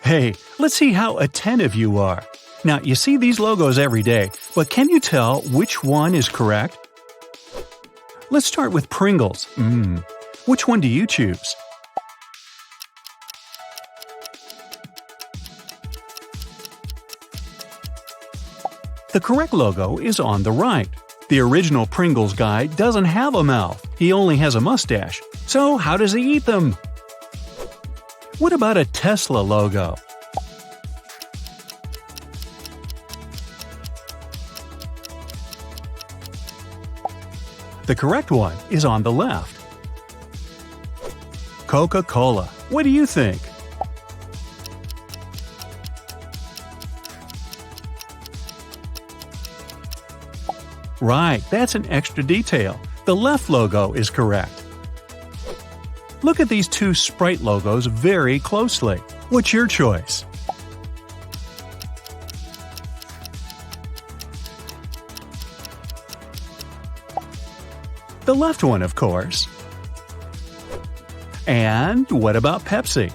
Hey, let's see how attentive you are. Now, you see these logos every day, but can you tell which one is correct? Let's start with Pringles. Which one do you choose? The correct logo is on the right. The original Pringles guy doesn't have a mouth, he only has a mustache. So how does he eat them? What about a Tesla logo? The correct one is on the left. Coca-Cola. What do you think? Right, that's an extra detail. The left logo is correct. Look at these two Sprite logos very closely. What's your choice? The left one, of course. And what about Pepsi?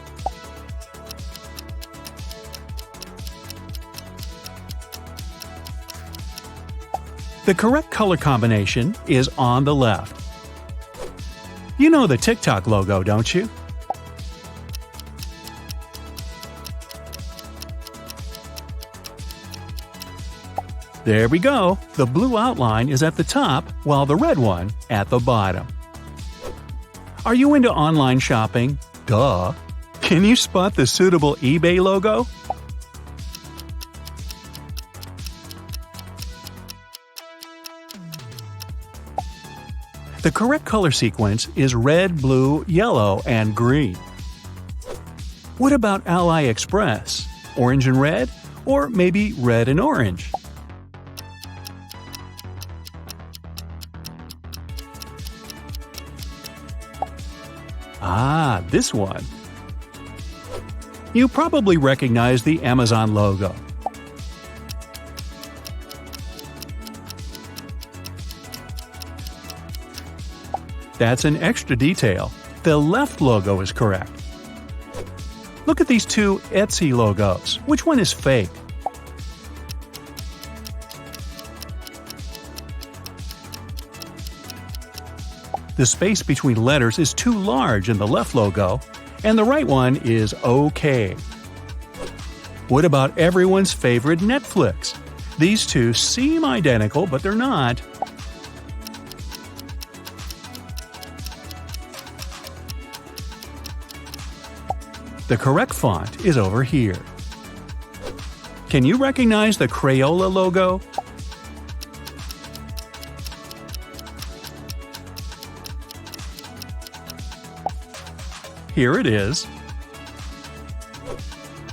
The correct color combination is on the left. You know the TikTok logo, don't you? There we go. The blue outline is at the top, while the red one at the bottom. Are you into online shopping? Duh! Can you spot the suitable eBay logo? The correct color sequence is red, blue, yellow, and green. What about AliExpress? Orange and red? Or maybe red and orange? Ah, this one. You probably recognize the Amazon logo. That's an extra detail. The left logo is correct. Look at these two Etsy logos. Which one is fake? The space between letters is too large in the left logo, and the right one is OK. What about everyone's favorite Netflix? These two seem identical, but they're not. The correct font is over here. Can you recognize the Crayola logo? Here it is.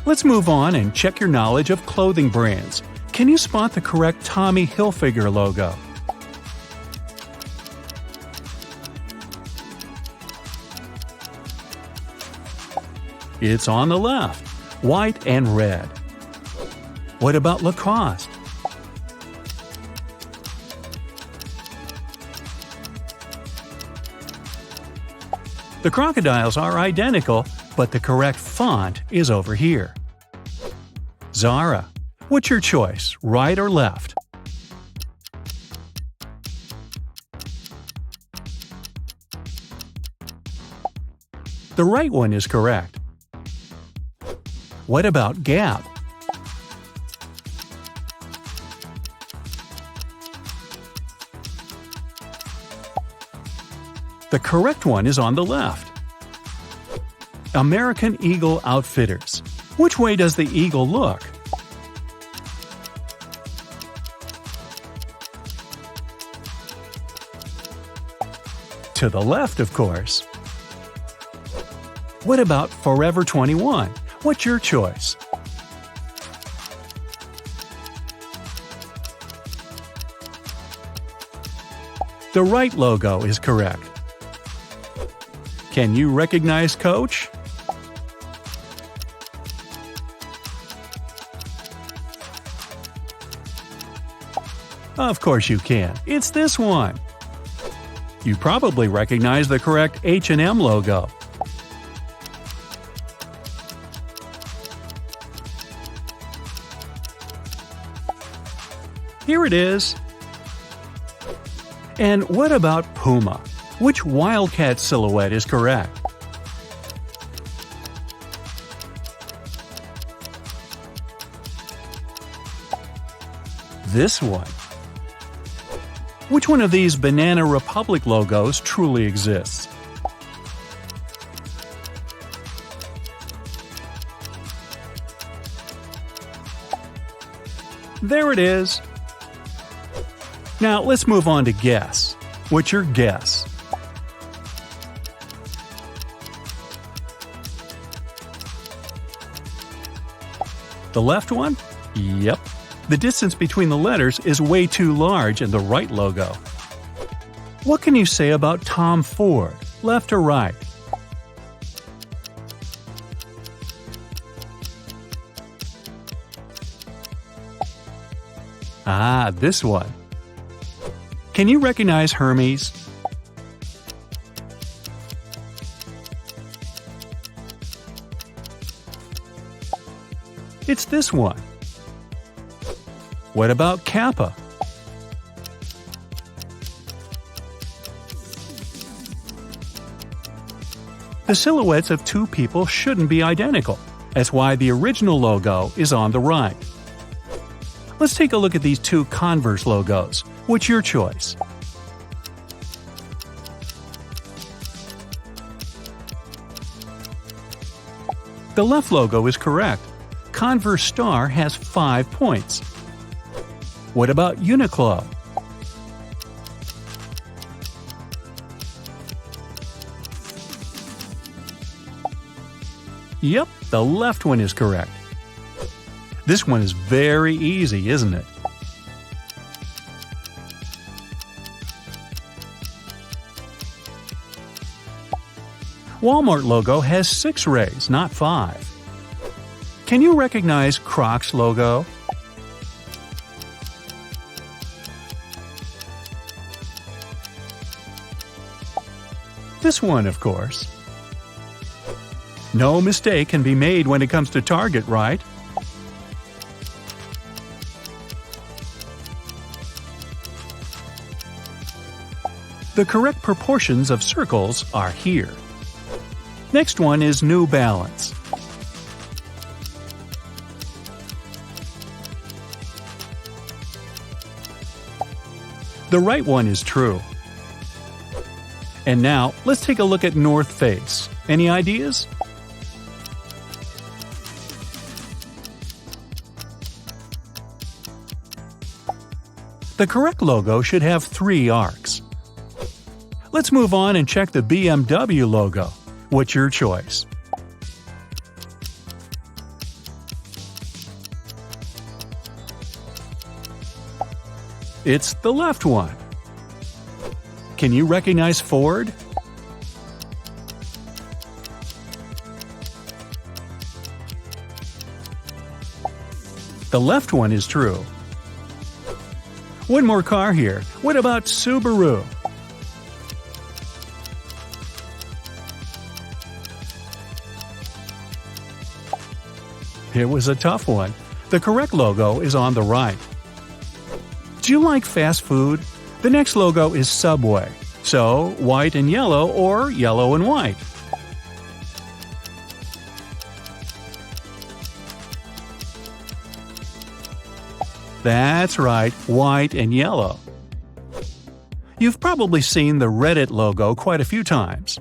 Let's move on and check your knowledge of clothing brands. Can you spot the correct Tommy Hilfiger logo? It's on the left, white and red. What about Lacoste? The crocodiles are identical, but the correct font is over here. Zara. What's your choice, right or left? The right one is correct. What about Gap? The correct one is on the left. American Eagle Outfitters. Which way does the eagle look? To the left, of course. What about Forever 21? What's your choice? The right logo is correct. Can you recognize Coach? Of course you can. It's this one. You probably recognize the correct H&M logo. Here it is. And what about Puma? Which wildcat silhouette is correct? This one. Which one of these Banana Republic logos truly exists? There it is. Now let's move on to guess. What's your guess? The left one? Yep. The distance between the letters is way too large in the right logo. What can you say about Tom Ford, left or right? Ah, this one. Can you recognize Hermes? It's this one. What about Kappa? The silhouettes of two people shouldn't be identical. That's why the original logo is on the right. Let's take a look at these two Converse logos. What's your choice? The left logo is correct. Converse Star has 5 points. What about Uniqlo? Yep, the left one is correct. This one is very easy, isn't it? Walmart logo has 6 rays, not 5. Can you recognize Crocs logo? This one, of course. No mistake can be made when it comes to Target, right? The correct proportions of circles are here. Next one is New Balance. The right one is true. And now, let's take a look at North Face. Any ideas? The correct logo should have 3 arcs. Let's move on and check the BMW logo. What's your choice? It's the left one. Can you recognize Ford? The left one is true. One more car here. What about Subaru? It was a tough one. The correct logo is on the right. Do you like fast food? The next logo is Subway. So, white and yellow or yellow and white. That's right, white and yellow. You've probably seen the Reddit logo quite a few times.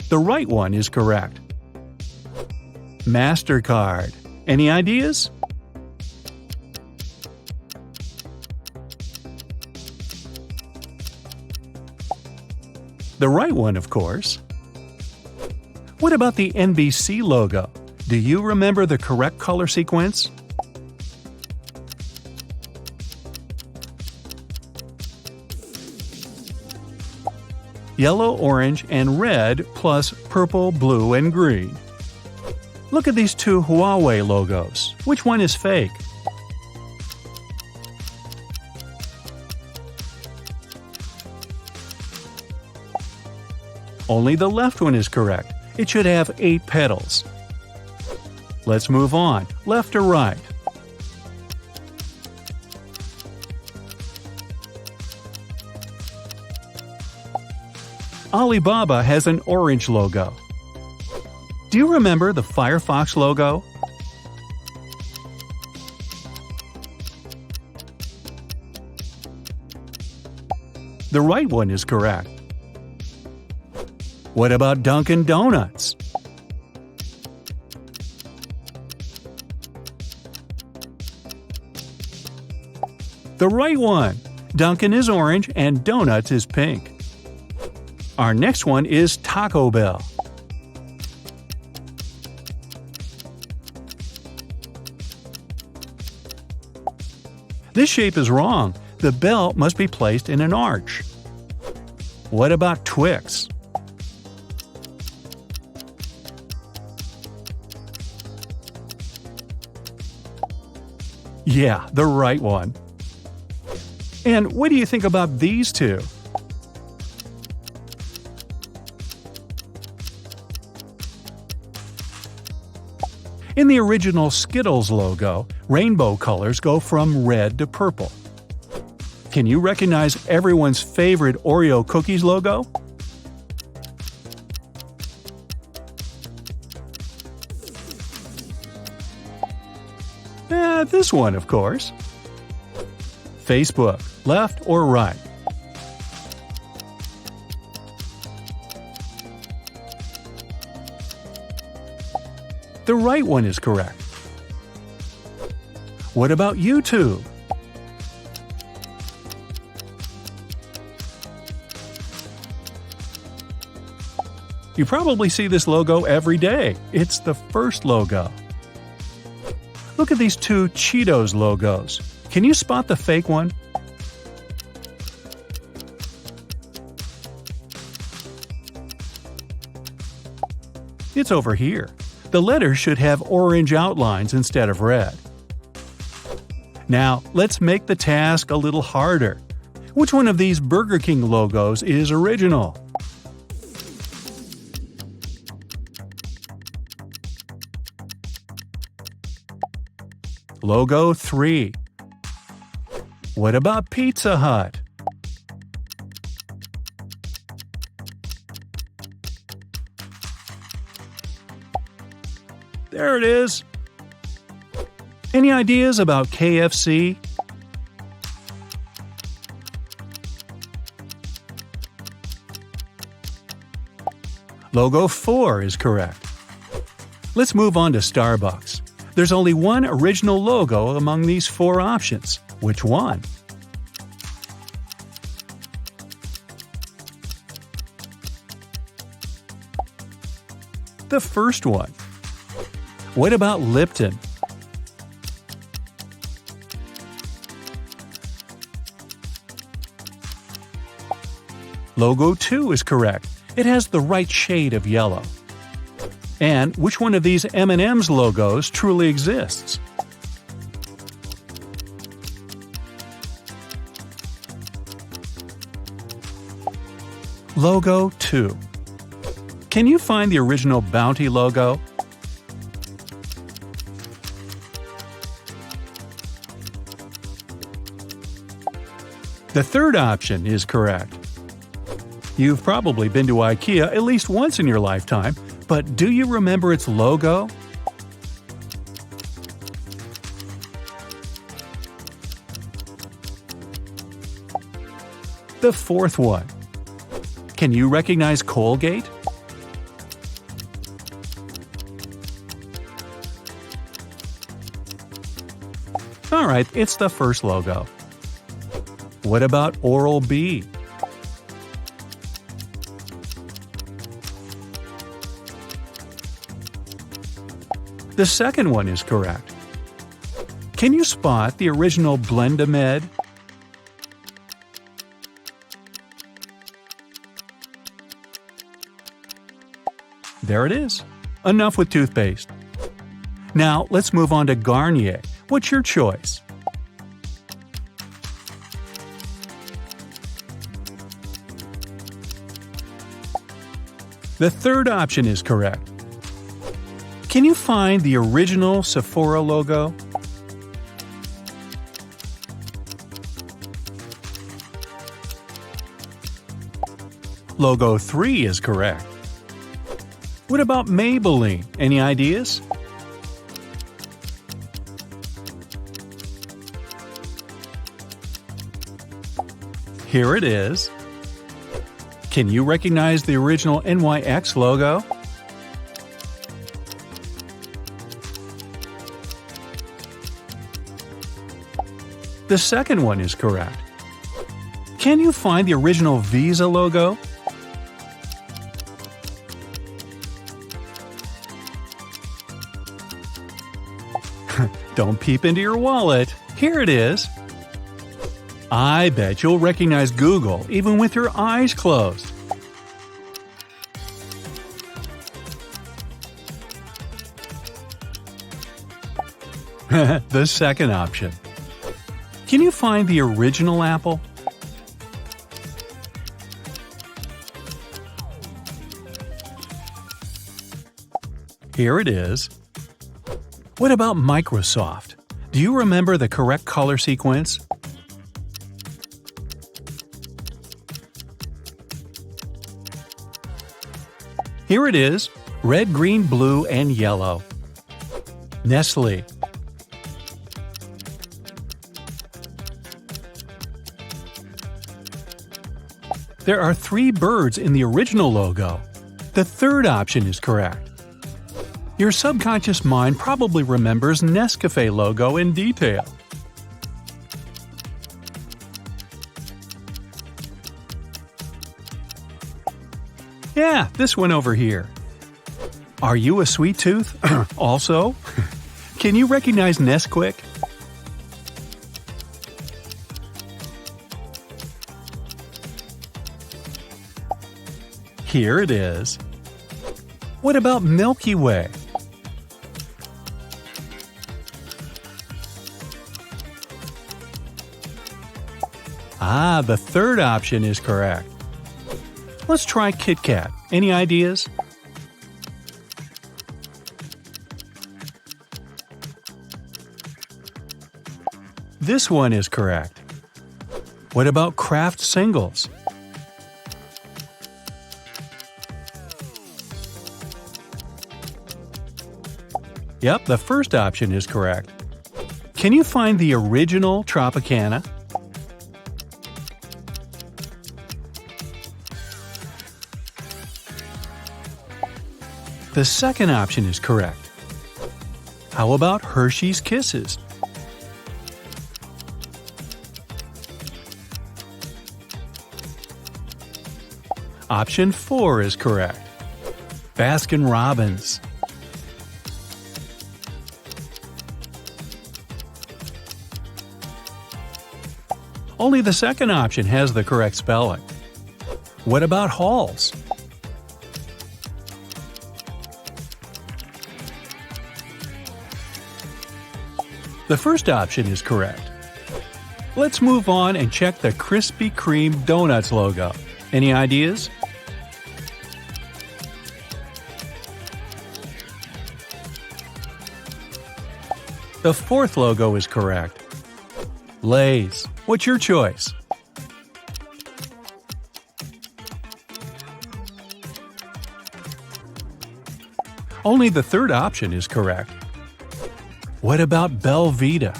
The right one is correct. MasterCard. Any ideas? The right one, of course. What about the NBC logo? Do you remember the correct color sequence? Yellow, orange, and red plus purple, blue, and green. Look at these two Huawei logos. Which one is fake? Only the left one is correct. It should have 8 petals. Let's move on, left or right. Alibaba has an orange logo. Do you remember the Firefox logo? The right one is correct. What about Dunkin' Donuts? The right one. Dunkin' is orange and Donuts is pink. Our next one is Taco Bell. This shape is wrong. The bell must be placed in an arch. What about Twix? Yeah, the right one. And what do you think about these two? In the original Skittles logo, rainbow colors go from red to purple. Can you recognize everyone's favorite Oreo cookies logo? This one, of course. Facebook, left or right? The right one is correct. What about YouTube? You probably see this logo every day. It's the first logo. Look at these two Cheetos logos. Can you spot the fake one? It's over here. The letters should have orange outlines instead of red. Now, let's make the task a little harder. Which one of these Burger King logos is original? Logo 3. What about Pizza Hut? There it is. Any ideas about KFC? Logo 4 is correct. Let's move on to Starbucks. There's only one original logo among these 4 options. Which one? The first one. What about Lipton? Logo 2 is correct. It has the right shade of yellow. And which one of these M&M's logos truly exists? Logo 2. Can you find the original Bounty logo? The third option is correct. You've probably been to IKEA at least once in your lifetime, but do you remember its logo? The fourth one. Can you recognize Colgate? Alright, it's the first logo. What about Oral-B? The second one is correct. Can you spot the original Blendamed? There it is. Enough with toothpaste. Now let's move on to Garnier. What's your choice? The third option is correct. Can you find the original Sephora logo? Logo 3 is correct. What about Maybelline? Any ideas? Here it is. Can you recognize the original NYX logo? The second one is correct. Can you find the original Visa logo? Don't peep into your wallet. Here it is. I bet you'll recognize Google even with your eyes closed. The second option. Can you find the original Apple? Here it is. What about Microsoft? Do you remember the correct color sequence? Here it is. Red, green, blue, and yellow. Nestle. There are 3 birds in the original logo. The third option is correct. Your subconscious mind probably remembers Nescafe logo in detail. Yeah, this one over here. Are you a sweet tooth? Also? Can you recognize Nesquik? Here it is. What about Milky Way? Ah, the third option is correct. Let's try Kit Kat. Any ideas? This one is correct. What about Kraft Singles? Yep, the first option is correct. Can you find the original Tropicana? The second option is correct. How about Hershey's Kisses? Option 4 is correct. Baskin-Robbins. Only the second option has the correct spelling. What about Halls? The first option is correct. Let's move on and check the Krispy Kreme Donuts logo. Any ideas? The fourth logo is correct. Lay's. What's your choice? Only the third option is correct. What about Belvita?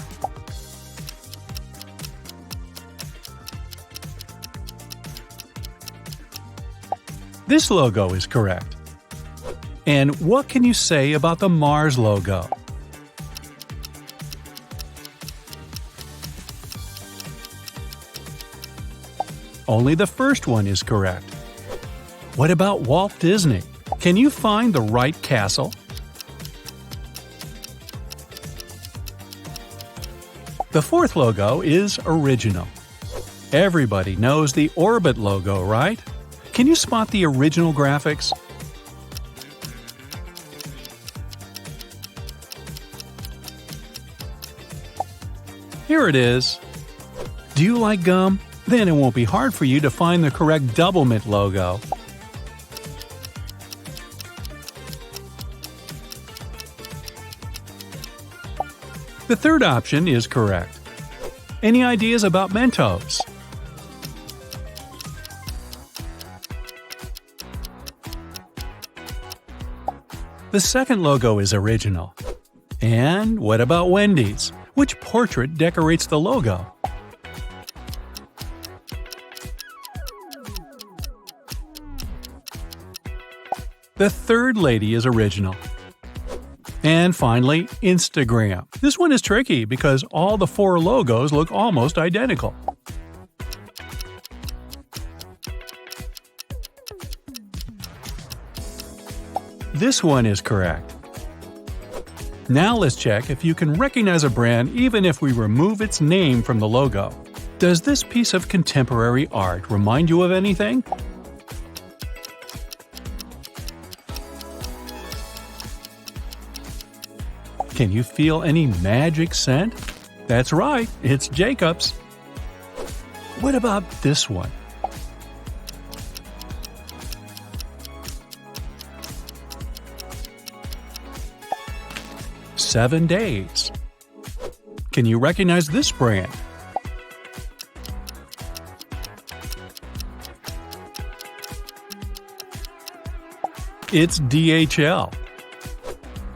This logo is correct. And what can you say about the Mars logo? Only the first one is correct. What about Walt Disney? Can you find the right castle? The fourth logo is original. Everybody knows the Orbit logo, right? Can you spot the original graphics? Here it is. Do you like gum? Then it won't be hard for you to find the correct Doublemint logo. The third option is correct. Any ideas about Mentos? The second logo is original. And what about Wendy's? Which portrait decorates the logo? The third lady is original. And finally, Instagram. This one is tricky because all the 4 logos look almost identical. This one is correct. Now let's check if you can recognize a brand even if we remove its name from the logo. Does this piece of contemporary art remind you of anything? Can you feel any magic scent? That's right, it's Jacob's. What about this one? Seven Days. Can you recognize this brand? It's DHL.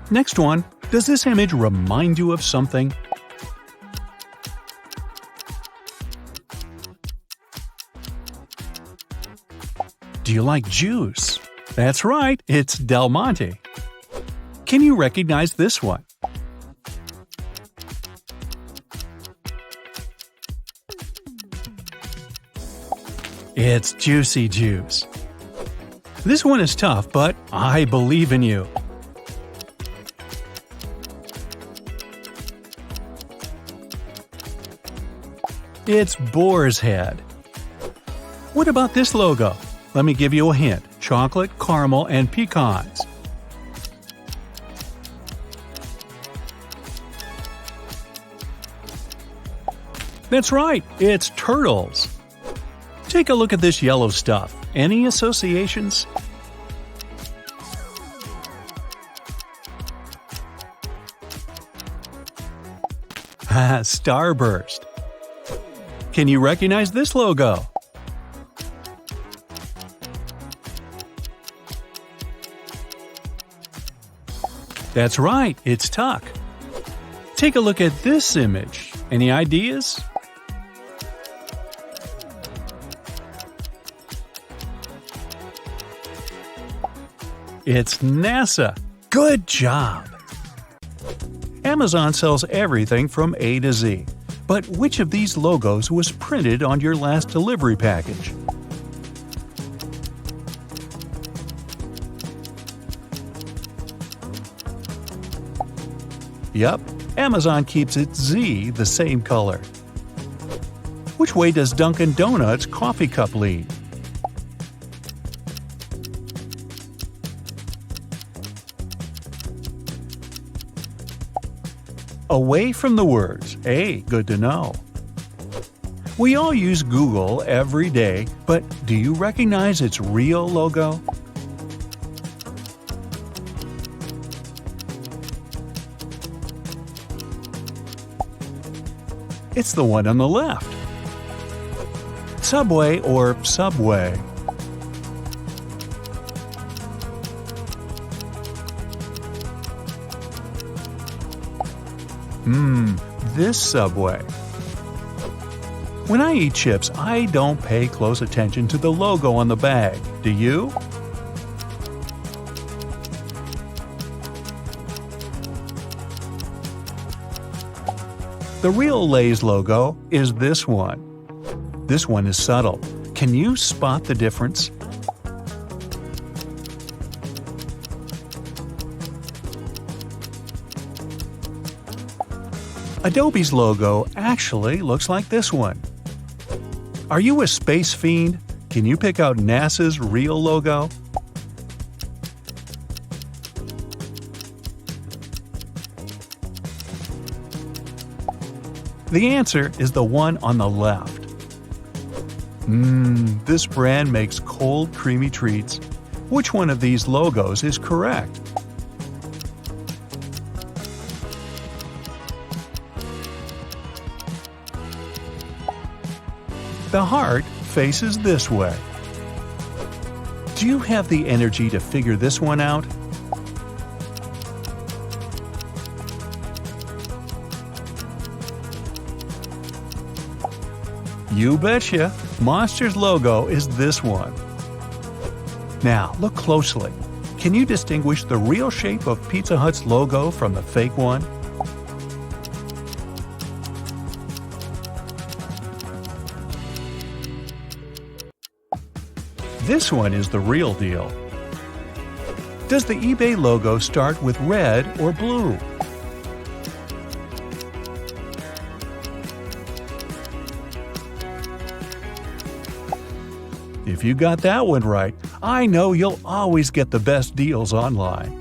Next one. Does this image remind you of something? Do you like juice? That's right, it's Del Monte. Can you recognize this one? It's Juicy Juice. This one is tough, but I believe in you. It's Boar's Head. What about this logo? Let me give you a hint. Chocolate, caramel, and pecans. That's right, it's turtles. Take a look at this yellow stuff. Any associations? Starburst. Can you recognize this logo? That's right, it's Tuck. Take a look at this image. Any ideas? It's NASA. Good job! Amazon sells everything from A to Z. But which of these logos was printed on your last delivery package? Yep, Amazon keeps its Z the same color. Which way does Dunkin' Donuts coffee cup lean? Away from the words. Hey, good to know. We all use Google every day, but do you recognize its real logo? It's the one on the left. Subway or Subway? This Subway. When I eat chips, I don't pay close attention to the logo on the bag. Do you? The real Lay's logo is this one. This one is subtle. Can you spot the difference? Adobe's logo actually looks like this one. Are you a space fiend? Can you pick out NASA's real logo? The answer is the one on the left. This brand makes cold, creamy treats. Which one of these logos is correct? The heart faces this way. Do you have the energy to figure this one out? You betcha! Monster's logo is this one. Now, look closely. Can you distinguish the real shape of Pizza Hut's logo from the fake one? This one is the real deal. Does the eBay logo start with red or blue? If you got that one right, I know you'll always get the best deals online.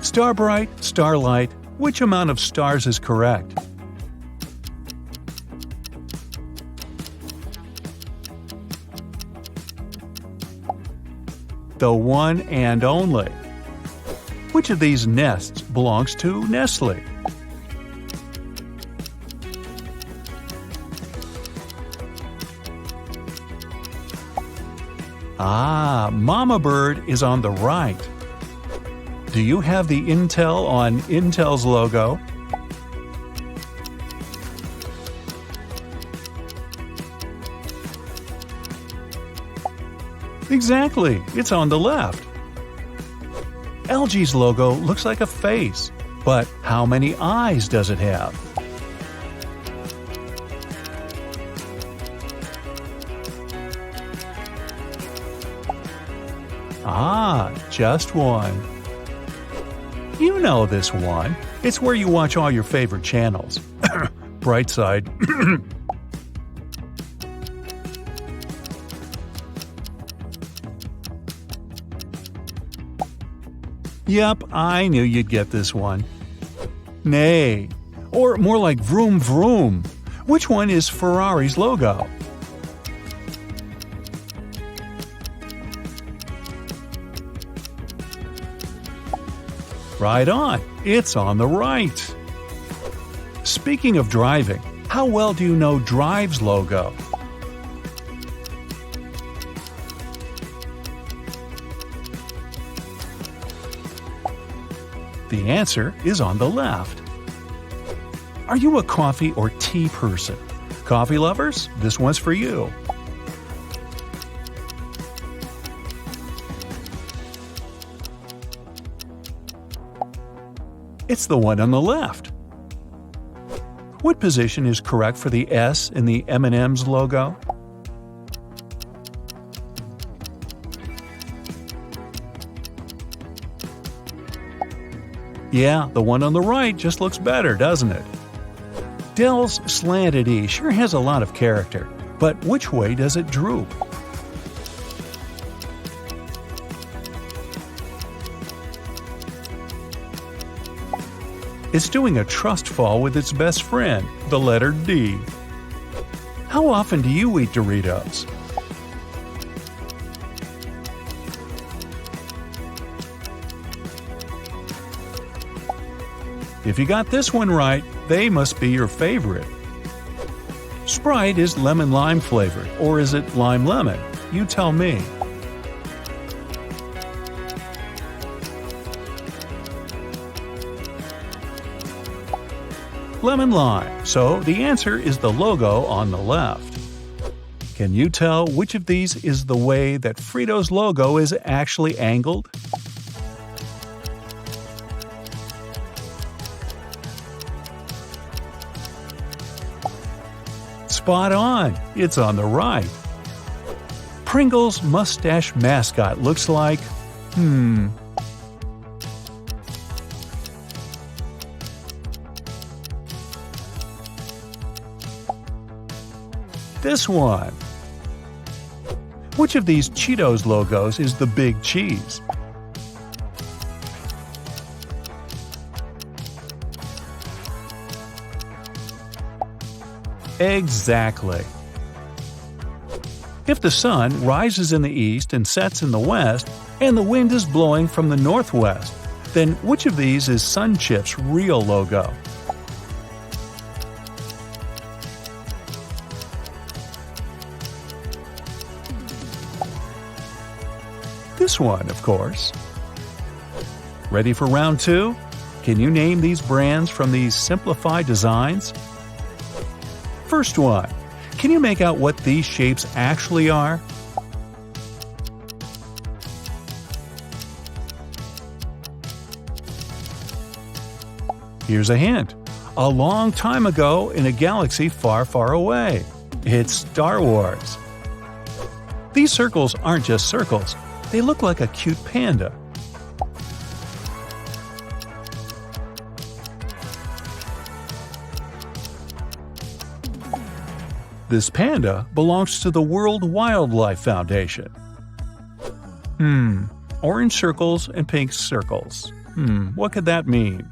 Starbright, Starlight, which amount of stars is correct? The one and only. Which of these nests belongs to Nestle? Mama Bird is on the right. Do you have the Intel on Intel's logo? Exactly, it's on the left. LG's logo looks like a face, but how many eyes does it have? Just one. You know this one. It's where you watch all your favorite channels. Brightside. Yep, I knew you'd get this one. Nay. Or more like vroom vroom. Which one is Ferrari's logo? Right on. It's on the right. Speaking of driving, how well do you know Drive's logo? The answer is on the left. Are you a coffee or tea person? Coffee lovers, this one's for you. It's the one on the left. What position is correct for the S in the M&M's logo? Yeah, the one on the right just looks better, doesn't it? Dell's slanted E sure has a lot of character, but which way does it droop? It's doing a trust fall with its best friend, the letter D. How often do you eat Doritos? If you got this one right, they must be your favorite. Sprite is lemon-lime flavored, or is it lime-lemon? You tell me. Lemon lime, so the answer is the logo on the left. Can you tell which of these is the way that Frito's logo is actually angled? Spot on, it's on the right. Pringles' mustache mascot looks like… This one. Which of these Cheetos logos is the big cheese? Exactly. If the sun rises in the east and sets in the west, and the wind is blowing from the northwest, then which of these is SunChip's real logo? This one, of course. Ready for round 2? Can you name these brands from these simplified designs? First one. Can you make out what these shapes actually are? Here's a hint. A long time ago in a galaxy far, far away. It's Star Wars. These circles aren't just circles. They look like a cute panda. This panda belongs to the World Wildlife Foundation. Orange circles and pink circles. What could that mean?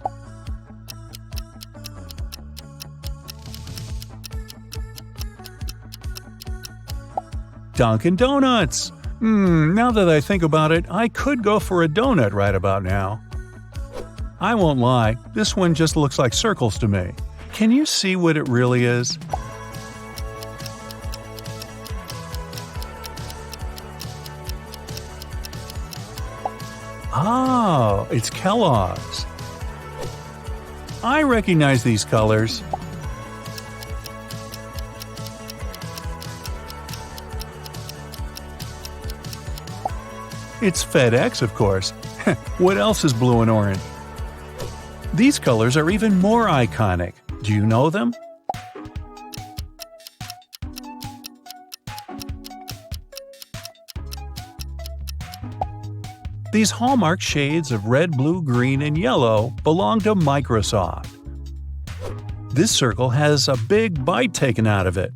Dunkin' Donuts! Now that I think about it, I could go for a donut right about now. I won't lie, this one just looks like circles to me. Can you see what it really is? Oh, it's Kellogg's. I recognize these colors. It's FedEx, of course. What else is blue and orange? These colors are even more iconic. Do you know them? These hallmark shades of red, blue, green, and yellow belong to Microsoft. This circle has a big bite taken out of it.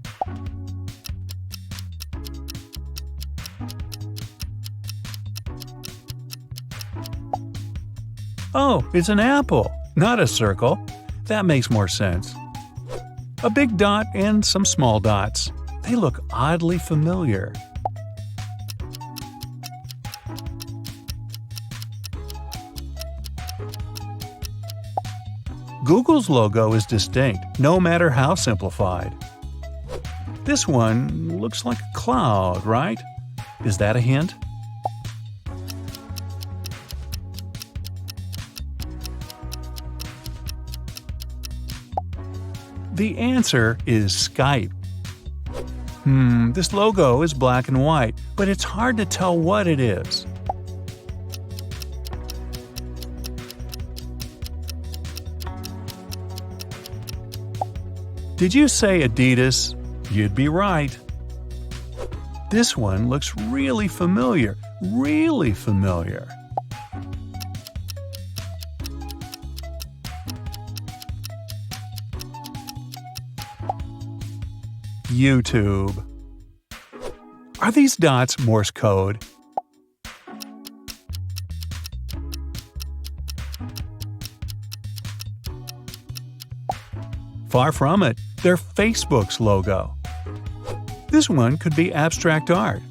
Oh, it's an apple, not a circle. That makes more sense. A big dot and some small dots. They look oddly familiar. Google's logo is distinct, no matter how simplified. This one looks like a cloud, right? Is that a hint? The answer is Skype. This logo is black and white, but it's hard to tell what it is. Did you say Adidas? You'd be right. This one looks really familiar, really familiar. YouTube. Are these dots Morse code? Far from it. They're Facebook's logo. This one could be abstract art.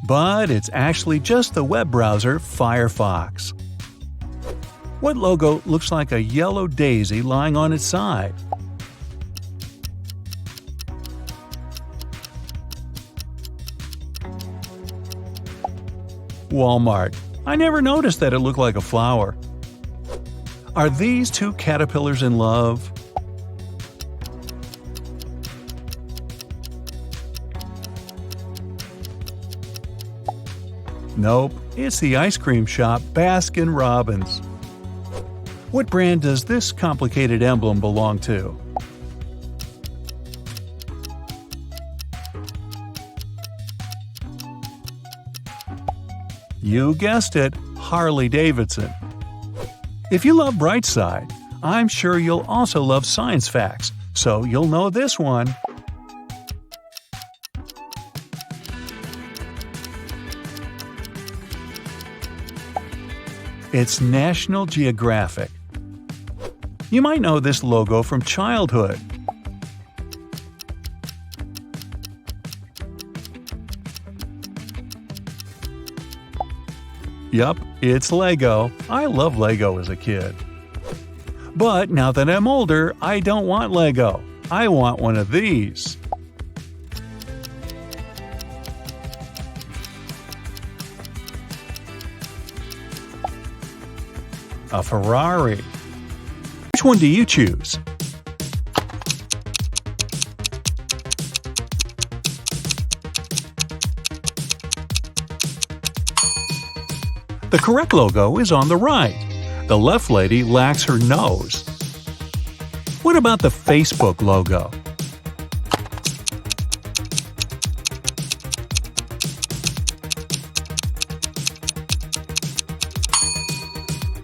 But it's actually just the web browser Firefox. What logo looks like a yellow daisy lying on its side? Walmart. I never noticed that it looked like a flower. Are these two caterpillars in love? Nope, it's the ice cream shop Baskin Robbins. What brand does this complicated emblem belong to? You guessed it, Harley-Davidson. If you love Brightside, I'm sure you'll also love science facts, so you'll know this one. It's National Geographic. You might know this logo from childhood. Yup, it's Lego. I love Lego as a kid. But now that I'm older, I don't want Lego. I want one of these. A Ferrari. Which one do you choose? The correct logo is on the right. The left lady lacks her nose. What about the Facebook logo?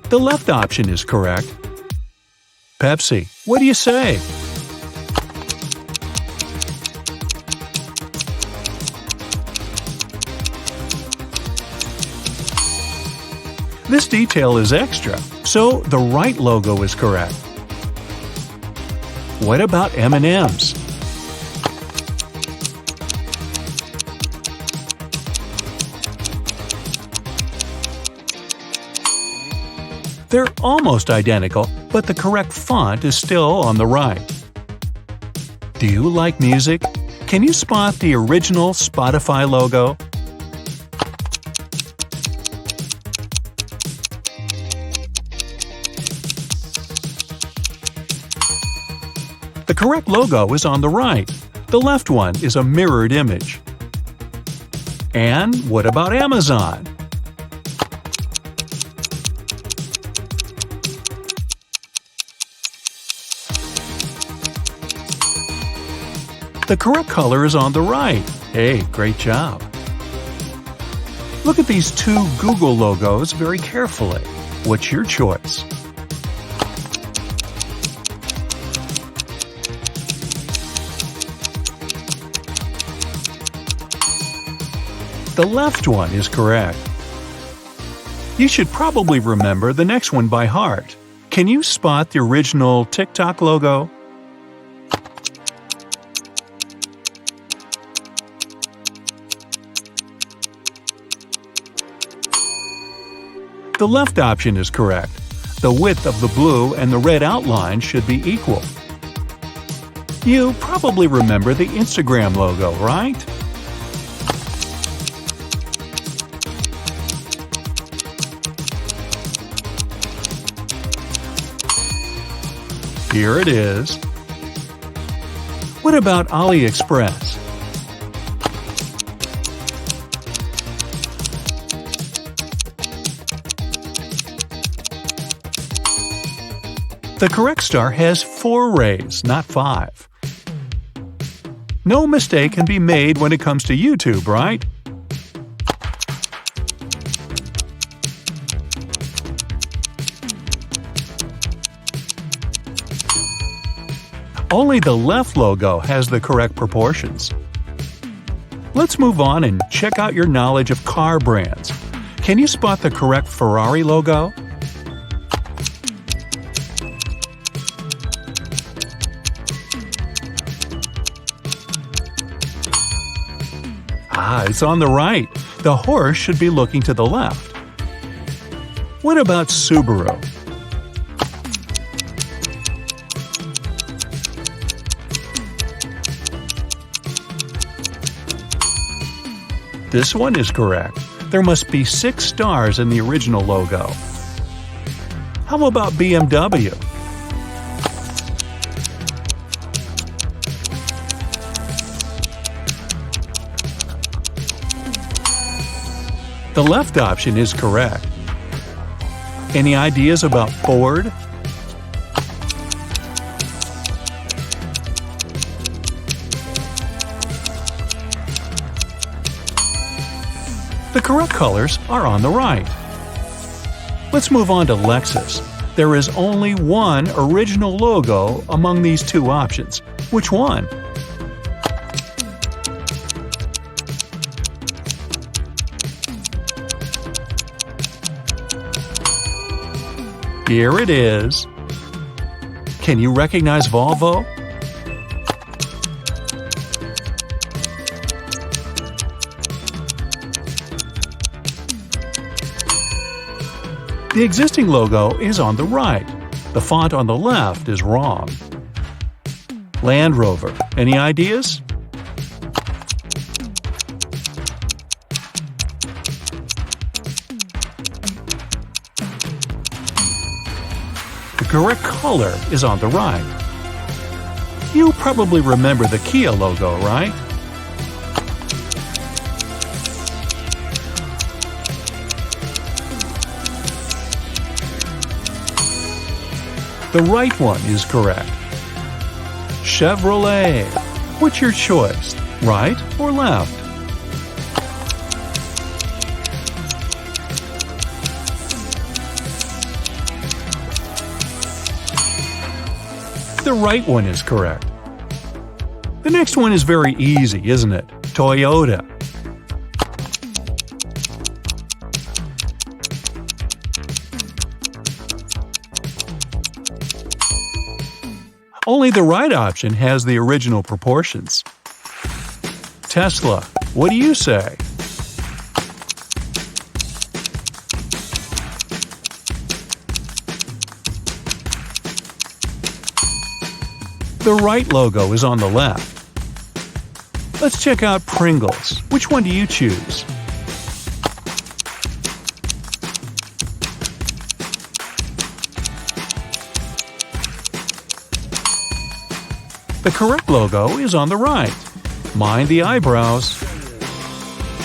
The left option is correct. Pepsi, what do you say? This detail is extra, so the right logo is correct. What about M&Ms? They're almost identical, but the correct font is still on the right. Do you like music? Can you spot the original Spotify logo? The correct logo is on the right. The left one is a mirrored image. And what about Amazon? The correct color is on the right. Hey, great job. Look at these two Google logos very carefully. What's your choice? The left one is correct. You should probably remember the next one by heart. Can you spot the original TikTok logo? The left option is correct. The width of the blue and the red outline should be equal. You probably remember the Instagram logo, right? Here it is. What about AliExpress? The correct star has 4 rays, not 5. No mistake can be made when it comes to YouTube, right? Only the left logo has the correct proportions. Let's move on and check out your knowledge of car brands. Can you spot the correct Ferrari logo? It's on the right. The horse should be looking to the left. What about Subaru? This one is correct. There must be 6 stars in the original logo. How about BMW? The left option is correct. Any ideas about Ford? The correct colors are on the right. Let's move on to Lexus. There is only one original logo among these 2 options. Which one? Here it is. Can you recognize Volvo? The existing logo is on the right. The font on the left is wrong. Land Rover. Any ideas? The correct color is on the right. You probably remember the Kia logo, right? The right one is correct. Chevrolet. What's your choice, right or left? The right one is correct. The next one is very easy, isn't it? Toyota. Only the right option has the original proportions. Tesla. What do you say? The right logo is on the left. Let's check out Pringles. Which one do you choose? The correct logo is on the right. Mind the eyebrows.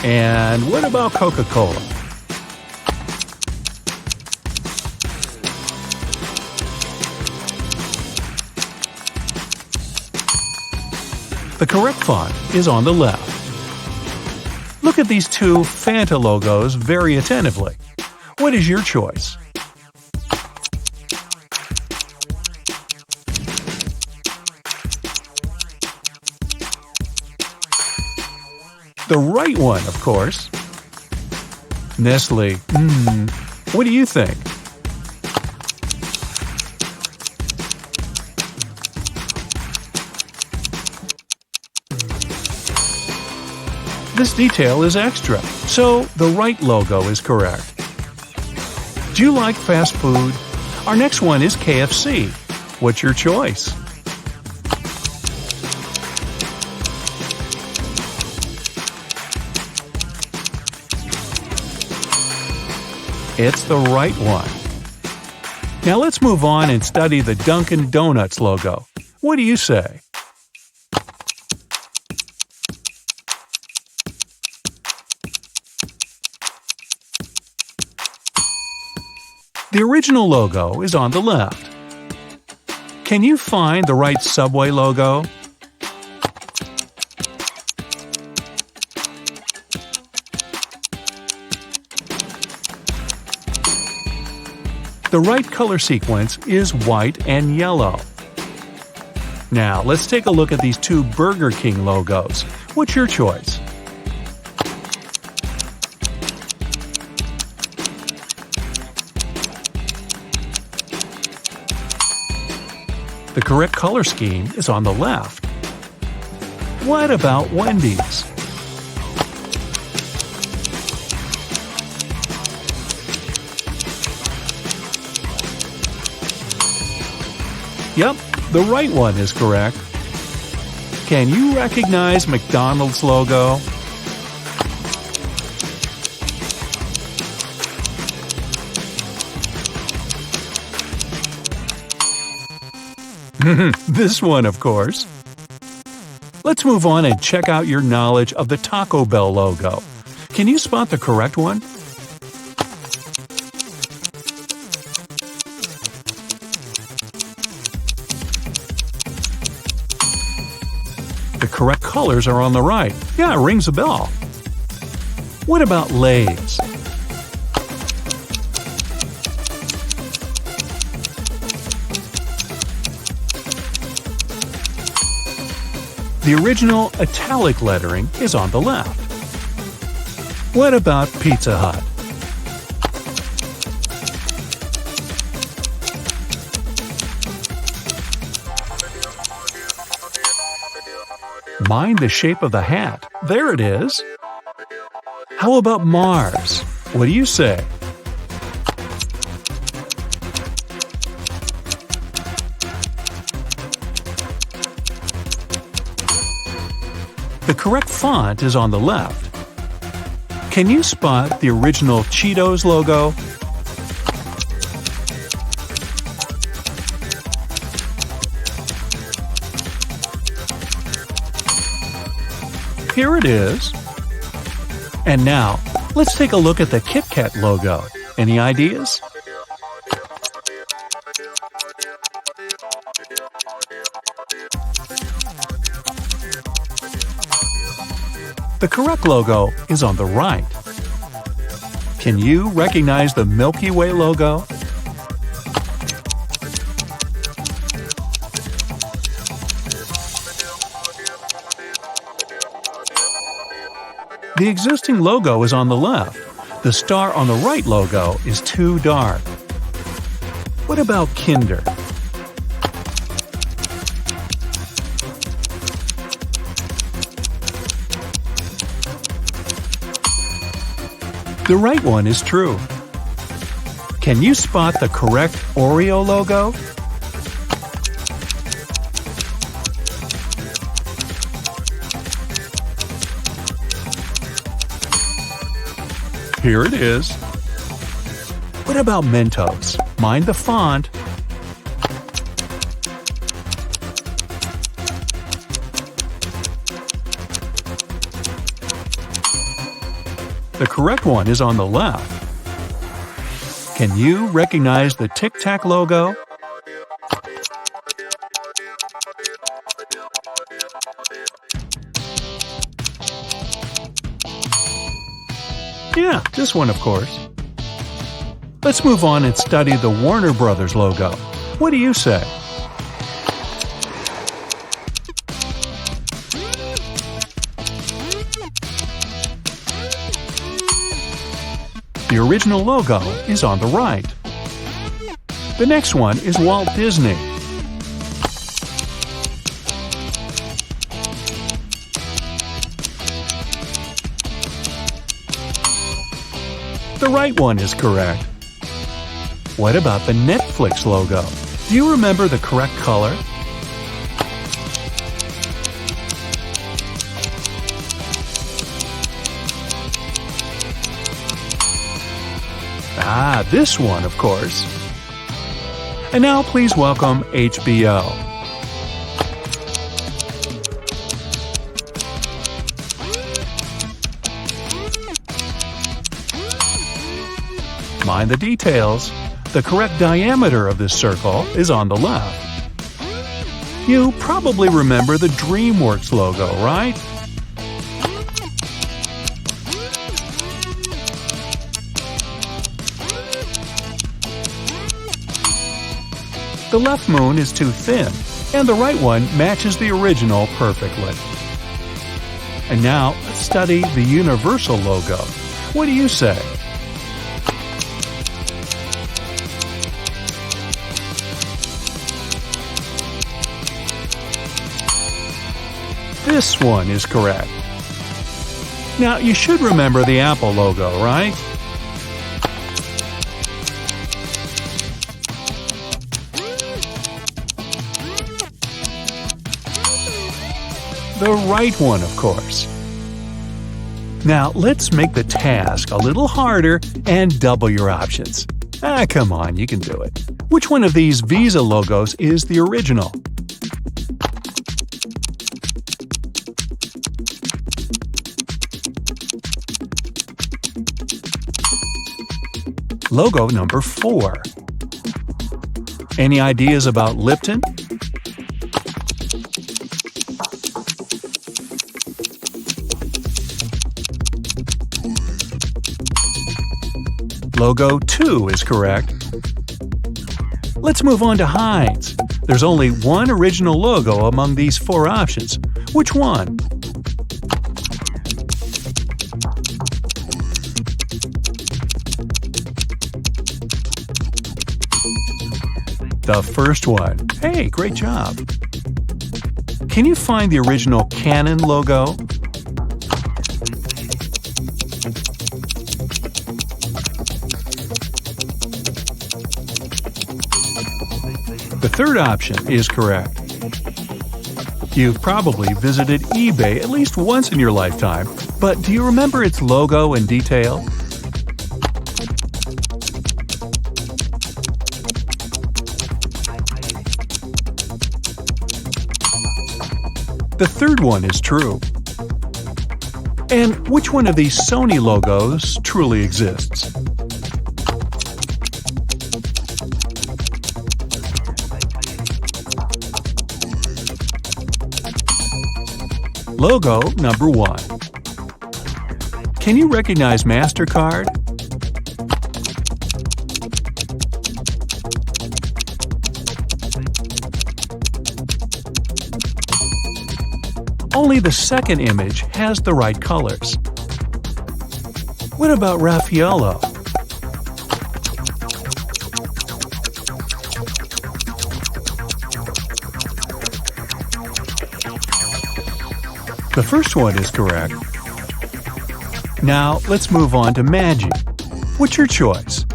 And what about Coca-Cola? The correct font is on the left. Look at these two Fanta logos very attentively. What is your choice? The right one, of course. Nestle. What do you think? This detail is extra, so the right logo is correct. Do you like fast food? Our next one is KFC. What's your choice? It's the right one. Now let's move on and study the Dunkin' Donuts logo. What do you say? The original logo is on the left. Can you find the right Subway logo? The right color sequence is white and yellow. Now, let's take a look at these two Burger King logos. What's your choice? The correct color scheme is on the left. What about Wendy's? Yep, the right one is correct. Can you recognize McDonald's logo? This one, of course. Let's move on and check out your knowledge of the Taco Bell logo. Can you spot the correct one? The correct colors are on the right. Yeah, it rings a bell. What about Lay's? The original italic lettering is on the left. What about Pizza Hut? Mind the shape of the hat. There it is. How about Mars? What do you say? The correct font is on the left. Can you spot the original Cheetos logo? Here it is. And now, let's take a look at the Kit Kat logo. Any ideas? The correct logo is on the right. Can you recognize the Milky Way logo? The existing logo is on the left. The star on the right logo is too dark. What about Kinder? The right one is true. Can you spot the correct Oreo logo? Here it is. What about Mentos? Mind the font. The correct one is on the left. Can you recognize the Tic Tac logo? Yeah, this one, of course. Let's move on and study the Warner Brothers logo. What do you say? The original logo is on the right. The next one is Walt Disney. The right one is correct. What about the Netflix logo? Do you remember the correct color? Ah, this one, of course. And now please welcome HBO. Mind the details. The correct diameter of this circle is on the left. You probably remember the DreamWorks logo, right? The left moon is too thin, and the right one matches the original perfectly. And now, let's study the Universal logo. What do you say? This one is correct. Now, you should remember the Apple logo, right? The right one, of course. Now, let's make the task a little harder and double your options. Ah, come on, you can do it. Which one of these Visa logos is the original? Logo number 4. Any ideas about Lipton? Logo 2 is correct. Let's move on to Heinz. There's only one original logo among these 4 options. Which one? The first one. Hey, great job. Can you find the original Canon logo? The third option is correct. You've probably visited eBay at least once in your lifetime, but do you remember its logo in detail? The third one is true. And which one of these Sony logos truly exists? Logo number 1. Can you recognize MasterCard? Only the second image has the right colors. What about Raffaello? The first one is correct. Now let's move on to Maggi. What's your choice?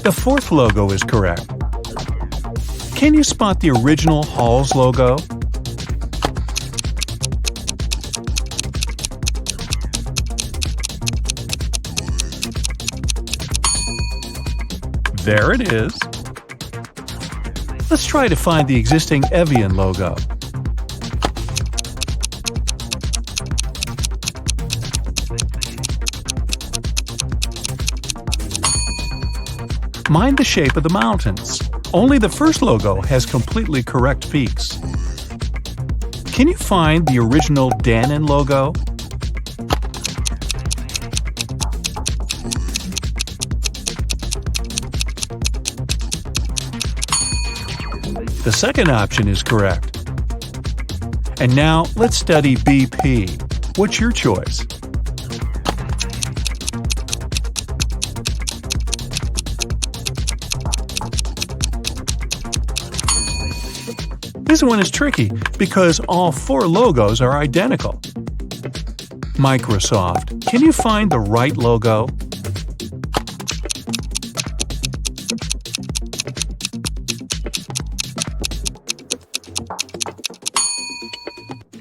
The fourth logo is correct. Can you spot the original Halls logo? There it is. Let's try to find the existing Evian logo. Mind the shape of the mountains. Only the first logo has completely correct peaks. Can you find the original Dannon logo? The second option is correct. And now let's study BP. What's your choice? This one is tricky because all four logos are identical. Microsoft. Can you find the right logo?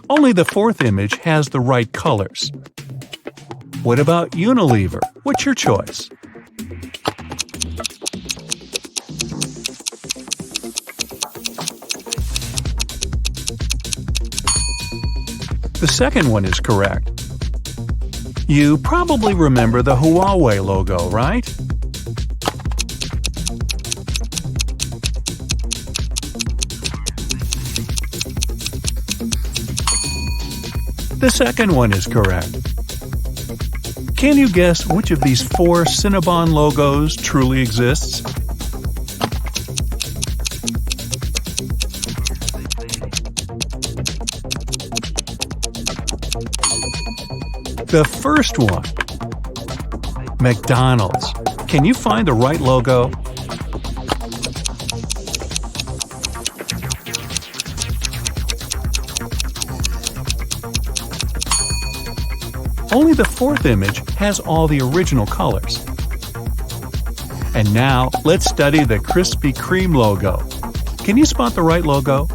Only the fourth image has the right colors. What about Unilever? What's your choice? The second one is correct. You probably remember the Huawei logo, right? The second one is correct. Can you guess which of these four Cinnabon logos truly exists? The first one. McDonald's. Can you find the right logo? Only the fourth image has all the original colors. And now, let's study the Krispy Kreme logo. Can you spot the right logo?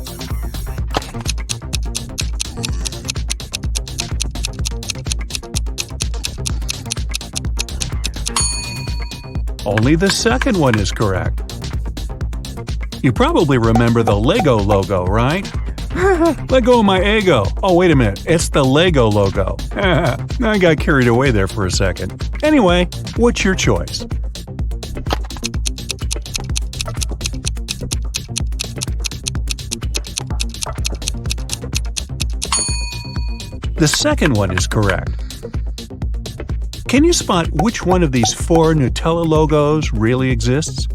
Only the second one is correct. You probably remember the Lego logo, right? Let go of my ego. Oh, wait a minute. It's the Lego logo. I got carried away there for a second. Anyway, what's your choice? The second one is correct. Can you spot which one of these four Nutella logos really exists?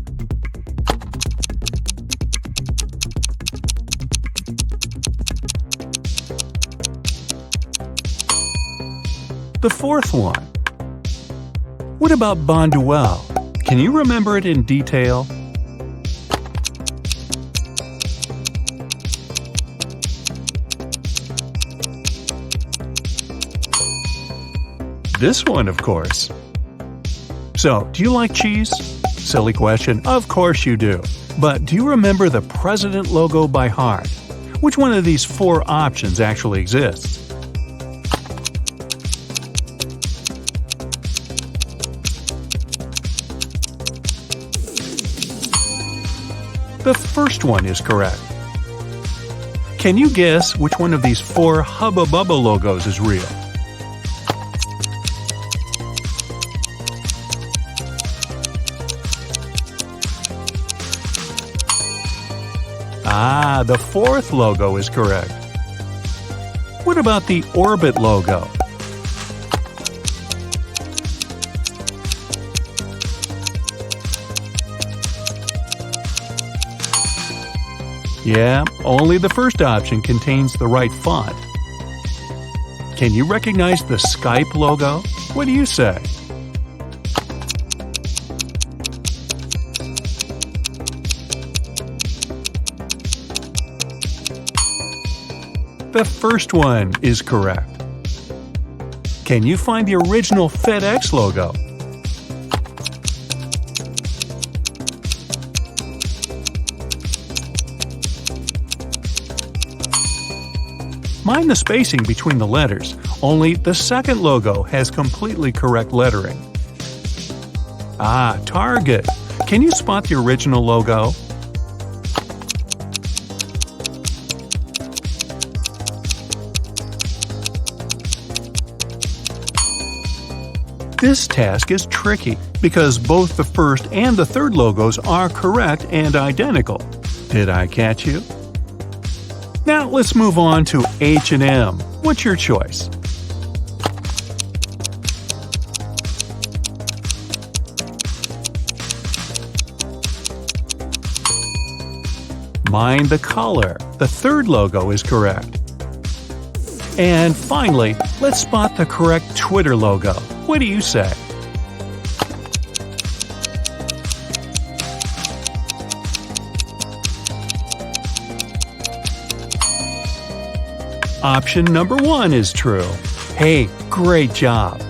The fourth one. What about Bonduelle? Can you remember it in detail? This one, of course. So, do you like cheese? Silly question, of course you do. But do you remember the President logo by heart? Which one of these 4 options actually exists? The first one is correct. Can you guess which one of these 4 Hubba Bubba logos is real? Ah, the 4th logo is correct. What about the Orbit logo? Yeah, only the first option contains the right font. Can you recognize the Skype logo? What do you say? The first one is correct. Can you find the original FedEx logo? Mind the spacing between the letters, only the second logo has completely correct lettering. Ah, Target. Can you spot the original logo? This task is tricky because both the first and the third logos are correct and identical. Did I catch you? Now let's move on to H&M. What's your choice? Mind the color. The third logo is correct. And finally, let's spot the correct Twitter logo. What do you say? Option number 1 is true. Hey, great job!